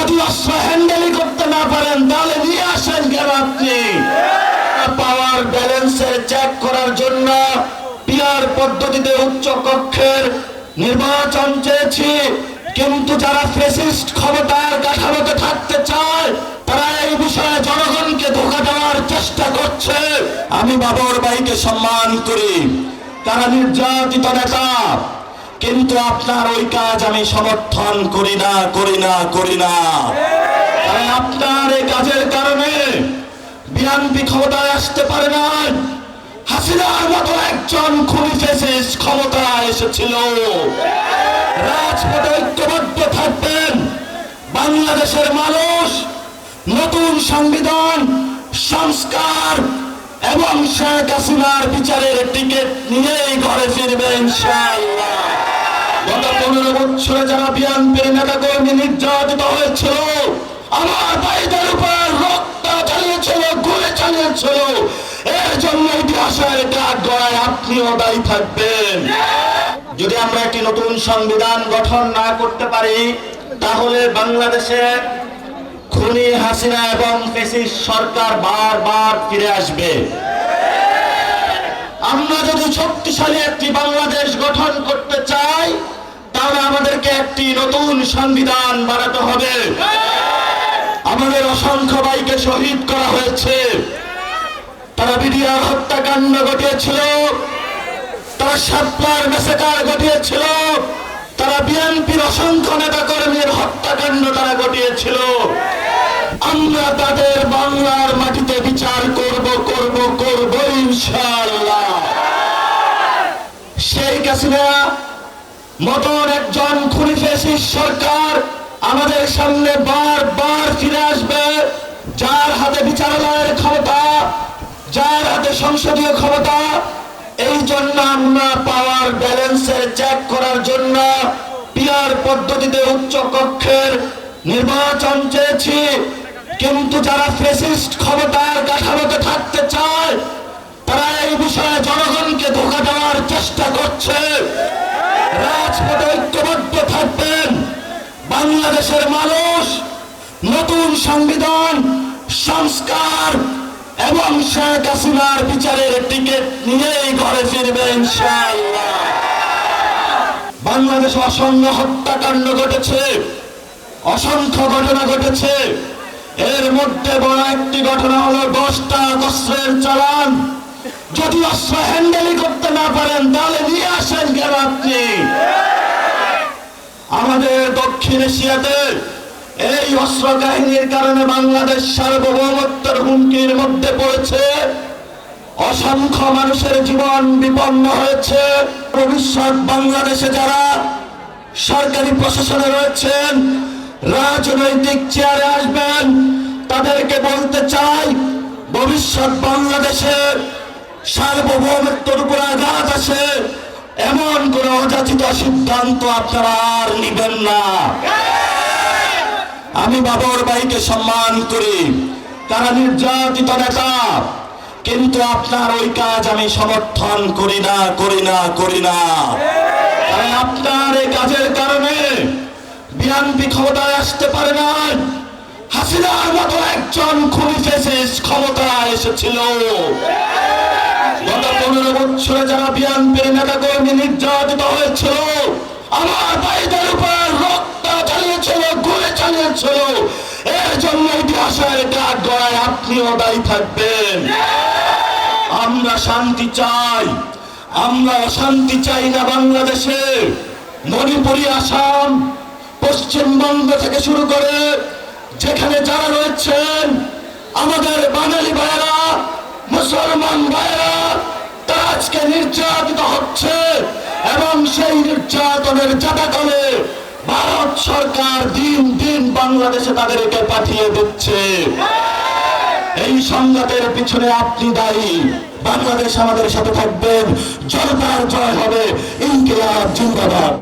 যদি অস্ত্র হ্যান্ডেলই করতে না পারেন তাহলে নিয়ে আসেন কেন আপনি? পাওয়ার ব্যালেন্সের চেক করার জন্য পিআর পদ্ধতিতে উচ্চ কক্ষের নির্বাচন চেয়েছি, কিন্তু যারা ফ্যাসিস্ট ক্ষমতার কাঠামোতে থাকতে চায় তারা এই বিষয়ে জনগণকে ধোঁকা দেওয়ার চেষ্টা করছে। আমি বাবর ভাইকে সম্মান করি, তারা নির্যাতিত নেতা, কিন্তু আপনার ওই কাজ আমি সমর্থন করি না। আপনার এই কাজের কারণে বিএনপি ক্ষমতায় আসতে পারে না। হাসিনার মতো একজন খুনি ফ্যাসিস্ট ক্ষমতায় এসেছিল। রাজপথে ঐক্যবদ্ধ থাকবেন বাংলাদেশের মানুষ। নতুন সংবিধান সংস্কার এবং শেখ হাসিনার বিচারের টিকিট নিয়েই ঘরে ফিরবে ইনশাআল্লাহ। গত 15 বছরে যারা বিএনপির নেতাকর্মী নির্যাতিত হয়েছিল, আমার ভাইদের উপর রক্ত চালিয়েছিল, গুলি চালিয়েছিল, এর জন্য ইতিহাসের কাঠ গড়ায় আপনিও দায়ী থাকবেন। যদি আমরা একটি নতুন সংবিধান গঠন না করতে পারি তাহলে বাংলাদেশে খুনি হাসিনা এবং ফ্যাসিস্ট সরকার বারবার ফিরে আসবে। আমরা যদি শক্তিশালী একটি বাংলাদেশ গঠন করতে চাই তাহলে আমাদেরকে একটি নতুন সংবিধান বানাতে হবে। আমাদের অসংখ্য ভাইকে শহীদ করা হয়েছে, তারা বিডিআর হত্যাকাণ্ড ঘটিয়েছিল, তারা শাপলার মেসাকার ঘটিয়েছিল, তারা বিএনপির অসংখ্য নেতাকর্মীর হত্যাকাণ্ড তারা ঘটিয়েছিল। আমরা তাদের বাংলার মাটিতে বিচার করব ইনশাআল্লাহ। শেখ হাসিনা মতন একজন খুনি ফ্যাসিস্ট সরকার আমাদের সামনে বারবার ফিরে আসবে, যার হাতে বিচারালয়ের ক্ষমতা, যার হাতে সংসদীয় ক্ষমতা। এই জন্য আমরা পাওয়ার ব্যালেন্সের চেক করার জন্য পিআর পদ্ধতিতে উচ্চ কক্ষের নির্বাচন চেয়েছি, কিন্তু যারা ফ্যাসিস্ট ক্ষমতার কাঠামোতে থাকতে চায় তারা এই বিষয়ে জনগণকে ধোঁকা দেওয়ার চেষ্টা করছে। রাজপথে ঐক্যবদ্ধ থাকবেন বাংলাদেশের মানুষ। নতুন সংবিধান সংস্কার এবং শেখ হাসিনার বিচারের টিকিট নিয়েই ঘরে ফিরবে ইনশাআল্লাহ। বাংলাদেশে অসংখ্য হত্যাকাণ্ড ঘটেছে, অসংখ্য ঘটনা ঘটেছে। এর মধ্যে বড় একটি ঘটনা হলো 10টা অস্ত্রের চালান। যদি অস্ত্র হ্যান্ডেলই করতে না পারেন তাহলে নিয়ে আসেন কেন আপনি? আমাদের দক্ষিণ এশিয়াতে এই অস্ত্র কাহিনীর কারণে বাংলাদেশ সার্বভৌমত্বের হুমকির মধ্যে পড়েছে। অসংখ্য মানুষের জীবন বিপন্ন হয়েছে। ভবিষ্যৎ বাংলাদেশে যারা সরকারি প্রশাসনে রয়েছেন, রাজনৈতিক চেয়ারে আসবেন, তাদেরকে বলতে চাই ভবিষ্যৎ বাংলাদেশের সার্বভৌমত্বের উপর আঘাত আসে এমন কোন অযাচিত সিদ্ধান্ত আপনারা আর নিবেন না। আমি বাবর ভাইকে সম্মান করি, তারা নির্যাতিত নেতা, কিন্তু আপনার ওই কাজ আমি সমর্থন করি না। আপনার এই কাজের কারণে বিএনপি ক্ষমতায় আসতে পারে না। হাসিনার মতো একজন খুনি ফ্যাসিস্ট ক্ষমতায় এসেছিল। গত 15 বছরে যারা বিএনপির নেতাকর্মী নির্যাতিত হয়েছিল, আমার ভাইদের উপর রক্ত চালিয়েছিল, গুলি চালিয়েছিল, এর জন্য ইতিহাসের কাঠ গড়ায় আপনিও দায়ী থাকবেন। আমরা শান্তি চাই, আমরা অশান্তি চাই না বাংলাদেশে। মণিপুরি, আসাম, পশ্চিমবঙ্গ থেকে শুরু করে যেখানে যারা রয়েছেন আমাদের বাঙালি ভাইয়েরা, মুসলমান ভাইয়েরা, তারা আজকে নির্যাতিত হচ্ছে এবং সেই নির্যাতনের জাতাকলে ভারত সরকার দিন দিন বাংলাদেশে তাদেরকে পাঠিয়ে দিচ্ছে। এই সংঘাতের পিছনে আপনি দায়ী। বাংলাদেশ আমাদের সাথে থাকবেন, জনতার জয় হবে, ইনকিলাব জিন্দাবাদ।